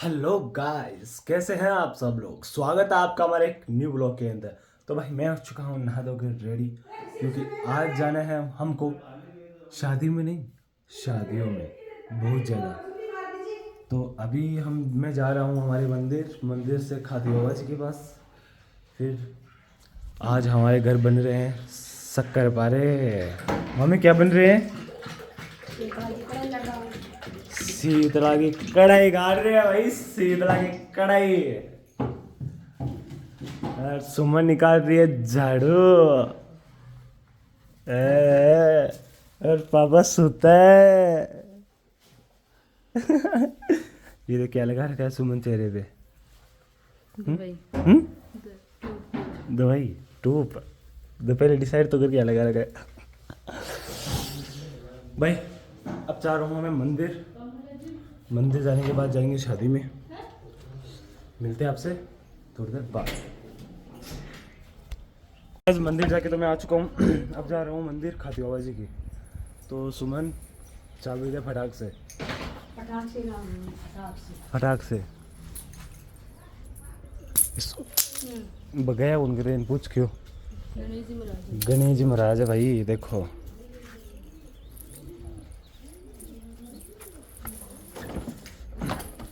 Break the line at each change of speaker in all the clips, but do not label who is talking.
Hello guys, कैसे हैं आप सब लोग। स्वागत है आपका हमारे एक न्यू ब्लॉग के अंदर। तो भाई मैं हो चुका हूँ नहा धो के रेडी, क्योंकि आज जाना है हमको शादी में, नहीं शादियों में बहुत ज़्यादा। तो अभी मैं जा रहा हूँ हमारे मंदिर से खादी बाबा जी के पास। फिर आज हमारे घर बन रहे हैं शक्कर पारे। मम्मी क्या बन रहे हैं? शीतला की कढ़ाई गाड़ रहे हैं भाई, शीतला की कढ़ाई। और सुमन निकाल रही है झाड़ू। और पापा सुता है। ये तो क्या लगा रखा है सुमन चेहरे पे? दवाई टूप। तो पहले डिसाइड तो कर क्या लगा रखा है भाई। अब जा रहा हूँ मैं मंदिर जाने के बाद जाएंगे शादी में। मिलते हैं आपसे थोड़ी देर बाद। आज मंदिर जाके तो मैं आ चुका हूँ। अब जा रहा हूँ मंदिर खाती बाबा जी की। तो सुमन चाबी दे फटाक से गया उनके रेन पूछ क्यों। गणेश जी महाराज है भाई, देखो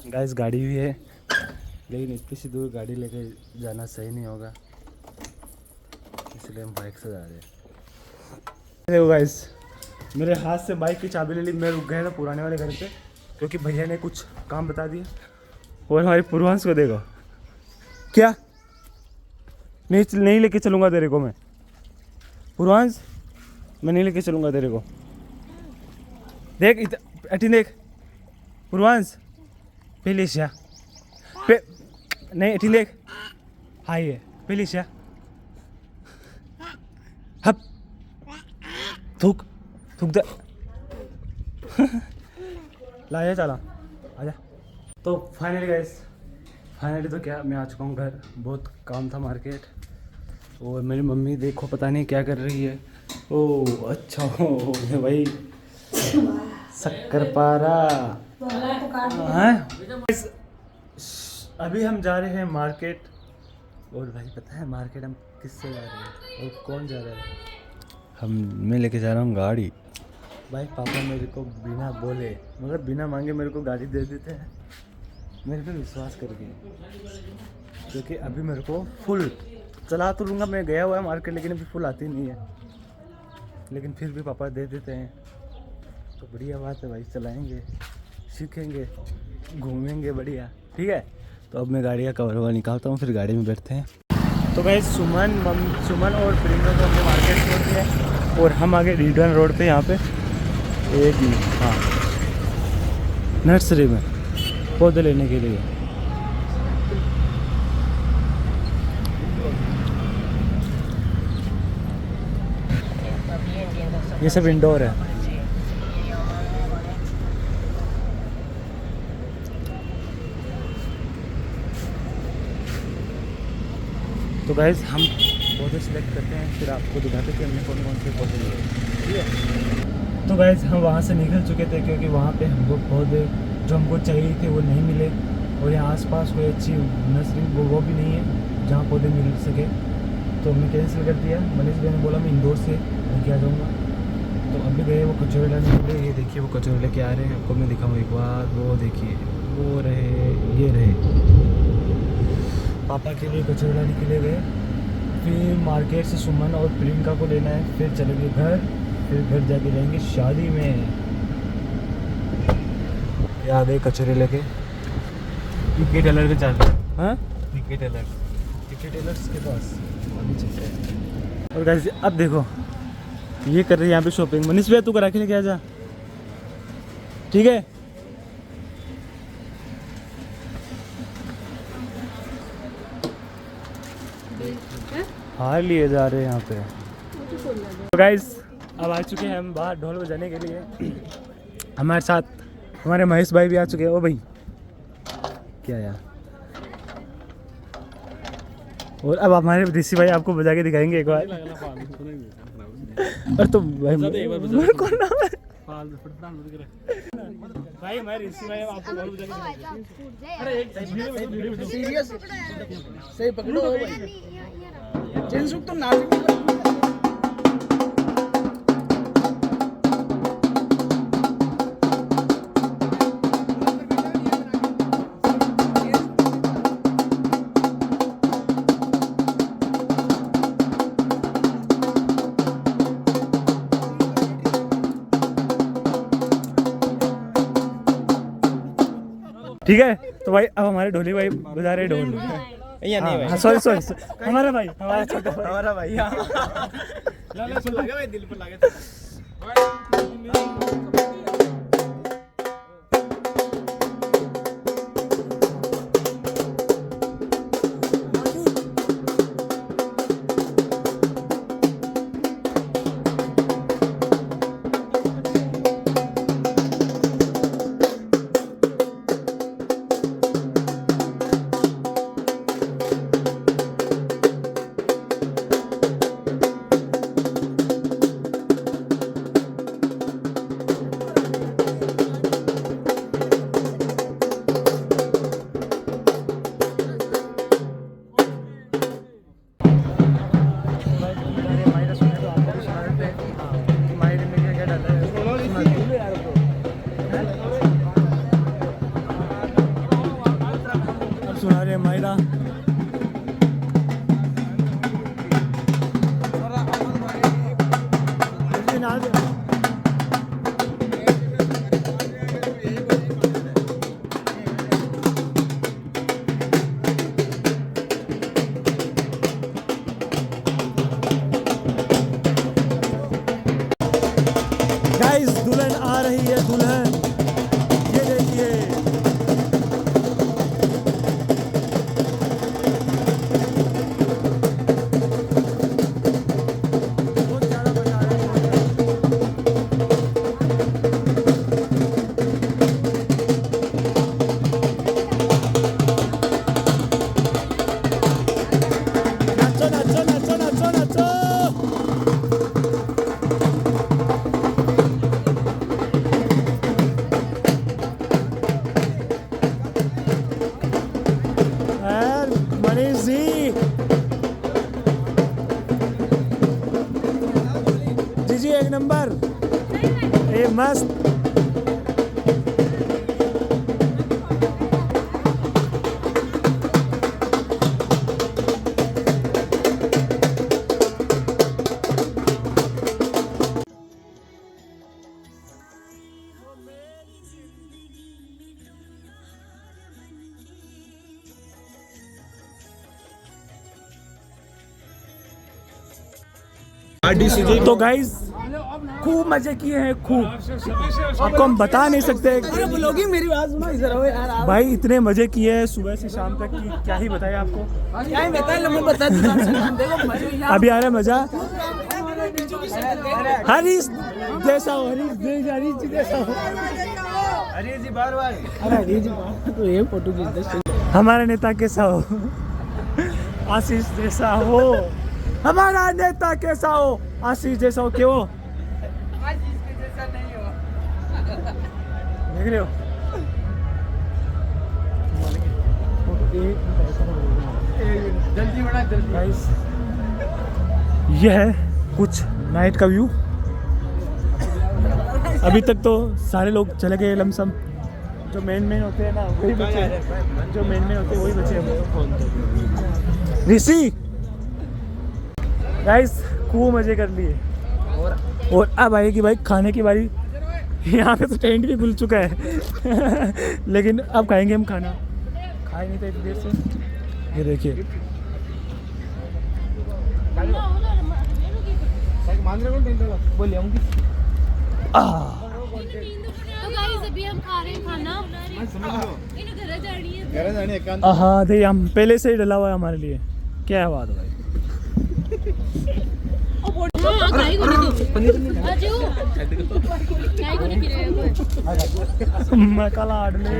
गाइस गाड़ी भी है, लेकिन इतनी सी दूर गाड़ी लेके जाना सही नहीं होगा, इसलिए हम बाइक से जा रहे हैं। देखो गाइस, मेरे हाथ से बाइक की चाबी ले ली। मैं रुक गया था पुराने वाले घर पे, क्योंकि भैया ने कुछ काम बता दिया। और हमारी पूर्वांश को देखो, क्या नहीं लेके चलूँगा तेरे को मैं। पूर्वांश मैं नहीं लेके चलूँगा तेरे को। देख अटी देख पूर्वांश पेलिशा नहीं अटी देख। हाई है पेलिशा। हप थूक दे। ला चला आजा। तो फाइनली तो क्या, मैं आ चुका हूँ घर। बहुत काम था मार्केट। और मेरी मम्मी देखो पता नहीं क्या कर रही है। ओह अच्छा हो भाई, शक्कर पारा। अभी हम जा रहे हैं मार्केट। और भाई पता है मार्केट हम किससे जा रहे हैं और कौन जा रहा है? मैं लेके जा रहा हूँ गाड़ी। भाई पापा मेरे को बिना बोले, मतलब बिना मांगे मेरे को गाड़ी दे देते हैं, मेरे पे विश्वास करके। क्योंकि अभी मेरे को फुल चला तो लूँगा, मैं गया हुआ है मार्केट, लेकिन अभी फुल आती नहीं है। लेकिन फिर भी पापा दे देते हैं, तो बढ़िया बात है भाई। चलाएंगे, सीखेंगे, घूमेंगे, बढ़िया। ठीक है, तो अब मैं गाड़ी का कवर ववर निकालता हूँ, फिर गाड़ी में बैठते हैं। तो भाई सुमन और प्रियंका को हमने मार्केट छोड़ दिया और हम आगे रिटर्न रोड पे, यहाँ पे एक मिनट, हाँ, नर्सरी में पौधे लेने के लिए। ये सब इंडोर है। तो गाइस हम पौधे सिलेक्ट करते हैं, फिर आपको दिखाते हैं कि हमने कौन से पौधे लिए। ठीक है, तो गाइस हम वहाँ से निकल चुके थे, क्योंकि वहाँ पे हमको पौधे जो हमको चाहिए थे वो नहीं मिले। और यहाँ आसपास कोई अच्छी नर्सरी वो भी नहीं है जहाँ पौधे मिल सके। तो हमने कैंसिल कर दिया। मनीष भाई ने बोला मैं इंदौर से लेके आ जाऊँगा। तो अभी गए वो कचौरे लाने के लिए। ये देखिए वो कचौरे लेके आ रहे हैं, आपको मैं दिखाऊँ एक बार। वो देखिए, वो रहे, ये रहे। पापा के लिए कचौड़ी लाने के लिए गए। फिर मार्केट से सुमन और प्रियंका को लेना है, फिर चलेंगे घर। फिर घर जाके जाएंगे शादी में। आ गए कचौड़ी लेके। टिकट टेलर के चाल, हाँ टिकट टेलर्स के पास अभी चलते हैं। और गाइस अब देखो ये कर रहे हैं यहाँ पे शॉपिंग। मनीष भैया तू करा के लेके आ जा, ठीक है। हार लिए जा रहे हैं यहाँ पे। तो गाइस अब आ चुके हैं हम बाहर ढोल बजाने के लिए। हमारे साथ हमारे महेश भाई भी आ चुके हैं। ओ भाई क्या यार। और अब हमारे ऋषि भाई आपको बजा के दिखाएंगे एक बार। और तो भाई कौन नाम है? भाई हमारे ऋषि भाई आपको बहुत
सीरियस सही पकड़ो जिनसुख तुम नाच
ठीक है। तो भाई अब हमारे ढोली भाई बजा रहे ढोल। हाँ सॉरी हमारा भाई हमारा छोटा भाई
हमारा भाई दिल पर लगा
सुना रहे मायरा गाइस दुल्हन आ रही है दुल्हन ये देखिए जी एक नंबर ए मस्त तो गाइस खूब मजे किए हैं खूब आपको हम बता नहीं सकते
मेरी बात सुनो इधर आओ यार
भाई इतने मजे किए हैं सुबह से शाम तक की क्या ही बताएं आपको
क्या ही बताएं मैं बता दूं
अभी आ रहा है मजा हरीश जैसा हो हरीश जी जैसा हो
हरीश जी बार अरे हरीश जी तो ये फोटो खींचते
हमारे नेता कैसा हो आशीष जैसा हो हमारा नेता कैसा हो आशीष जैसा हो क्यों देख रहे हो
जल्दी बड़ा जल्दी
गाइस यह है कुछ नाइट का व्यू अभी तक तो सारे लोग चले गए लमसम जो मेन होते हैं ना वही बचे जो मेन होते हैं वही बचे ऋषि गाइस खूब मजे कर लिए और अब आएगी भाई खाने की बारी यहाँ पे तो टेंट भी खुल चुका है लेकिन अब खाएंगे हम खाना खाए नहीं थे एक देर से ये देखिए
अभी हम खा रहे हैं खाना
हाँ देखिए हम पहले से ही डला हुआ है हमारे लिए क्या बात है भाई मैं कल आड़ ले